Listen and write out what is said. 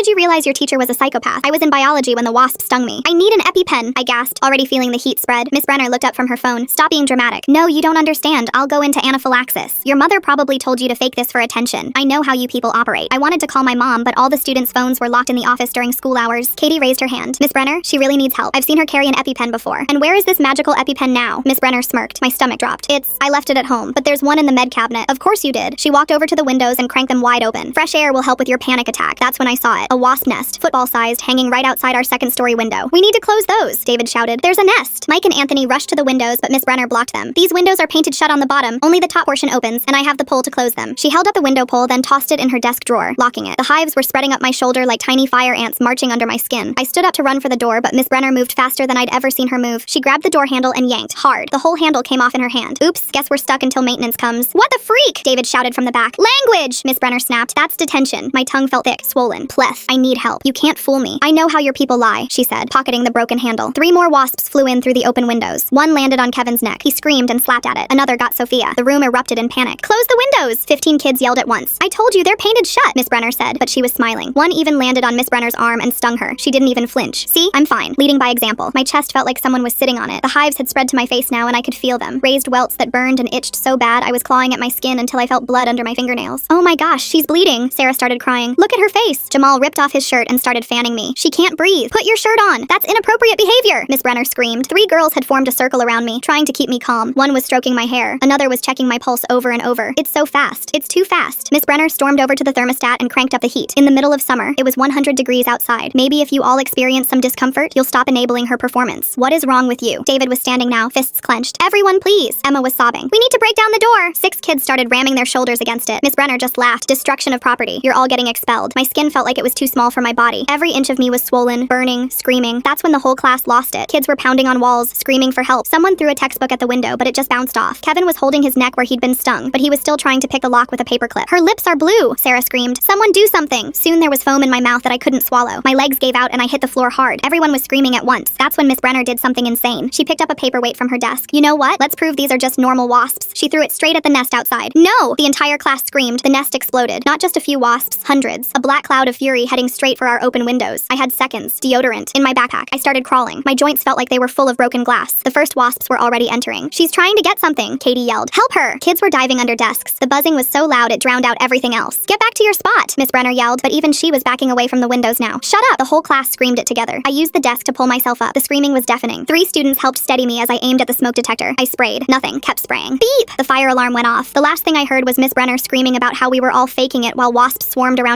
did you realize your teacher was a psychopath? I was in biology when the wasp stung me. I need an EpiPen, I gasped, already feeling the heat spread. Miss Brenner looked up from her phone. Stop being dramatic. No, you don't understand. I'll go into anaphylaxis. Your mother probably told you to fake this for attention. I know how you people operate. I wanted to call my mom, but all the students' phones were locked in the office during school hours. Katie raised her hand. Miss Brenner, she really needs help. I've seen her carry an EpiPen before. And where is this magical EpiPen now? Miss Brenner smirked. My stomach dropped. I left it at home, but there's one in the med cabinet. Of course you did. She walked over to the windows and cranked them wide open. Fresh air will help with your panic attack. That's when I saw it. A wasp nest, football-sized, hanging right outside our second-story window. We need to close those, David shouted. There's a nest. Mike and Anthony rushed to the windows, but Miss Brenner blocked them. These windows are painted shut on the bottom. Only the top portion opens, and I have the pole to close them. She held up the window pole, then tossed it in her desk drawer, locking it. The hives were spreading up my shoulder like tiny fire ants marching under my skin. I stood up to run for the door, but Miss Brenner moved faster than I'd ever seen her move. She grabbed the door handle and yanked hard. The whole handle came off in her hand. Oops, guess we're stuck until maintenance comes. What the freak? David shouted from the back. Language! Miss Brenner snapped. That's detention. My tongue felt thick, swollen. Pleth. I need help. You can't fool me. I know how your people lie, she said, pocketing the broken handle. 3 more wasps flew in through the open windows. One landed on Kevin's neck. He screamed and slapped at it. Another got Sophia. The room erupted in panic. Close the windows! 15 kids yelled at once. I told you, they're painted shut, Miss Brenner said, but she was smiling. One even landed on Miss Brenner's arm and stung her. She didn't even flinch. See? I'm fine. Leading by example. My chest felt like someone was sitting on it. The hives had spread to my face now and I could feel them. Raised welts that burned and itched so bad I was clawing at my skin until I felt blood under my fingernails. Oh my gosh, she's bleeding. Sarah started crying. Look at her face. Jamal ripped off his shirt and started fanning me. She can't breathe. Put your shirt on. That's inappropriate behavior, Miss Brenner screamed. 3 girls had formed a circle around me, trying to keep me calm. One was stroking my hair. Another was checking my pulse over and over. It's so fast. It's too fast. Miss Brenner stormed over to the thermostat and cranked up the heat. In the middle of summer, it was 100 degrees outside. Maybe if you all experience some discomfort, you'll stop enabling her performance. What is wrong with you? David was standing now, fists clenched. Everyone, please. Emma was sobbing. We need to break down the door. 6 kids started ramming their shoulders against it. Miss Brenner just laughed. Destruction of property. You're all getting expelled. My skin felt like it was too small for my body. Every inch of me was swollen, burning, screaming. That's when the whole class lost it. Kids were pounding on walls, screaming for help. Someone threw a textbook at the window, but it just bounced off. Kevin was holding his neck where he'd been stung, but he was still trying to pick the lock with a paperclip. Her lips are blue, Sarah screamed. Someone do something. Soon there was foam in my mouth that I couldn't swallow. My legs gave out and I hit the floor hard. Everyone was screaming at once. That's when Miss Brenner did something insane. She picked up a paperweight from her desk. You know what? Let's prove these are just normal wasps. She threw it straight at the nest outside. No! The entire class screamed. The nest exploded. Not just a few wasps, hundreds. A black cloud of fury heading straight for our open windows. I had seconds. Deodorant. In my backpack. I started crawling. My joints felt like they were full of broken glass. The first wasps were already entering. She's trying to get something, Katie yelled. Help her! Kids were diving under desks. The buzzing was so loud it drowned out everything else. Get back to your spot, Miss Brenner yelled, but even she was backing away from the windows now. Shut up! The whole class screamed it together. I used the desk to pull myself up. The screaming was deafening. 3 students helped steady me as I aimed at the smoke detector. I sprayed. Nothing. Kept spraying. Beep! The fire alarm went off. The last thing I heard was Miss Brenner screaming about how we were all faking it while wasps swarmed around